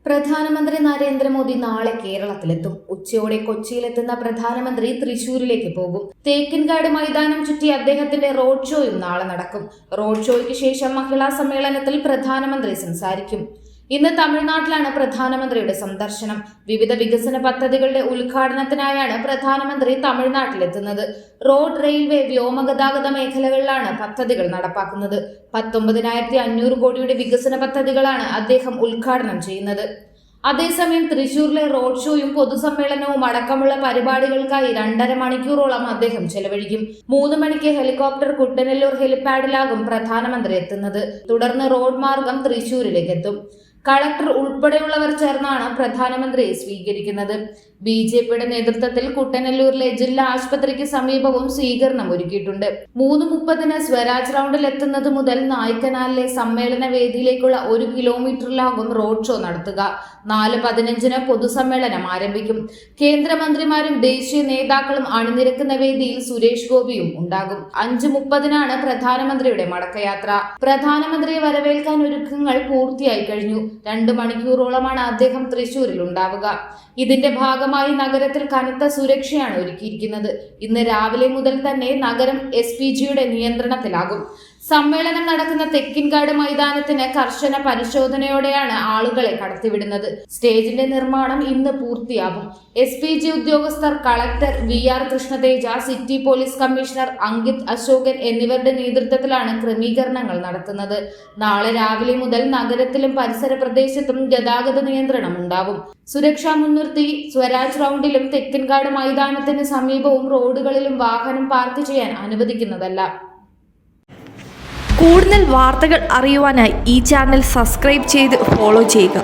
പ്രധാനമന്ത്രി നരേന്ദ്രമോദി നാളെ കേരളത്തിലെത്തും. ഉച്ചയോടെ കൊച്ചിയിലെത്തുന്ന പ്രധാനമന്ത്രി തൃശൂരിലേക്ക് പോകും. തേക്കിൻകാട് മൈതാനം ചുറ്റി അദ്ദേഹത്തിന്റെ റോഡ് ഷോയും നാളെ നടക്കും. റോഡ് ഷോയ്ക്ക് ശേഷം മഹിളാ സമ്മേളനത്തിൽ പ്രധാനമന്ത്രി സംസാരിക്കും. ഇന്ന് തമിഴ്നാട്ടിലാണ് പ്രധാനമന്ത്രിയുടെ സന്ദർശനം. വിവിധ വികസന പദ്ധതികളുടെ ഉദ്ഘാടനത്തിനായാണ് പ്രധാനമന്ത്രി തമിഴ്നാട്ടിലെത്തുന്നത്. റോഡ്, റെയിൽവേ, വ്യോമഗതാഗത മേഖലകളിലാണ് പദ്ധതികൾ നടപ്പാക്കുന്നത്. 19,500 കോടിയുടെ വികസന പദ്ധതികളാണ് അദ്ദേഹം ഉദ്ഘാടനം ചെയ്യുന്നത്. അതേസമയം തൃശൂരിലെ റോഡ് ഷോയും പൊതുസമ്മേളനവും അടക്കമുള്ള പരിപാടികൾക്കായി 2.5 മണിക്കൂറോളം അദ്ദേഹം ചെലവഴിക്കും. 3 മണിക്ക് ഹെലികോപ്റ്റർ കുട്ടനെല്ലൂർ ഹെലിപാഡിലാകും പ്രധാനമന്ത്രി എത്തുന്നത്. തുടർന്ന് റോഡ് മാർഗം തൃശൂരിലേക്ക് എത്തും. കളക്ടർ ഉൾപ്പെടെയുള്ളവർ ചേർന്നാണ് പ്രധാനമന്ത്രിയെ സ്വീകരിക്കുന്നത്. BJPയുടെ നേതൃത്വത്തിൽ കുട്ടനെല്ലൂരിലെ ജില്ലാ ആശുപത്രിക്ക് സമീപവും സ്വീകരണം ഒരുക്കിയിട്ടുണ്ട്. 3:30 സ്വരാജ് റൗണ്ടിൽ എത്തുന്നത് മുതൽ നായ്ക്കനാലിലെ സമ്മേളന വേദിയിലേക്കുള്ള 1 കിലോമീറ്ററിലാകും റോഡ് ഷോ നടത്തുക. 4:15 പൊതുസമ്മേളനം ആരംഭിക്കും. കേന്ദ്രമന്ത്രിമാരും ദേശീയ നേതാക്കളും അണിനിരക്കുന്ന വേദിയിൽ സുരേഷ് ഗോപിയും ഉണ്ടാകും. 5:30 പ്രധാനമന്ത്രിയുടെ മടക്കയാത്ര. പ്രധാനമന്ത്രിയെ വരവേൽക്കാൻ ഒരുക്കങ്ങൾ പൂർത്തിയായി കഴിഞ്ഞു. 2 മണിക്കൂറോളമാണ് അദ്ദേഹം തൃശൂരിൽ ഉണ്ടാവുക. ഇതിന്റെ ഭാഗമായി നഗരത്തിൽ കനത്ത സുരക്ഷയാണ് ഒരുക്കിയിരിക്കുന്നത്. ഇന്ന് രാവിലെ മുതൽ തന്നെ നഗരം SPGയുടെ നിയന്ത്രണത്തിലാകും. സമ്മേളനം നടക്കുന്ന തെക്കിൻകാട് മൈതാനത്തിന് കർശന പരിശോധനയോടെയാണ് ആളുകളെ കടത്തിവിടുന്നത്. സ്റ്റേജിന്റെ നിർമ്മാണം ഇന്ന് പൂർത്തിയാകും. SPG ഉദ്യോഗസ്ഥർ, collector VR Krishna Teja, city police commissioner Ankit Ashokan എന്നിവരുടെ നേതൃത്വത്തിലാണ് ക്രമീകരണങ്ങൾ നടത്തുന്നത്. നാളെ രാവിലെ മുതൽ നഗരത്തിലും പരിസര പ്രദേശത്തും ഗതാഗത നിയന്ത്രണം ഉണ്ടാവും. സുരക്ഷ മുൻനിർത്തി സ്വരാജ് റൗണ്ടിലും തെക്കിൻകാട് മൈതാനത്തിന് സമീപവും റോഡുകളിലും വാഹനം പാർക്ക് ചെയ്യാൻ അനുവദിക്കുന്നതല്ല. കൂടുതൽ വാർത്തകൾ അറിയുവാനായി ഈ ചാനൽ സബ്സ്ക്രൈബ് ചെയ്ത് ഫോളോ ചെയ്യുക.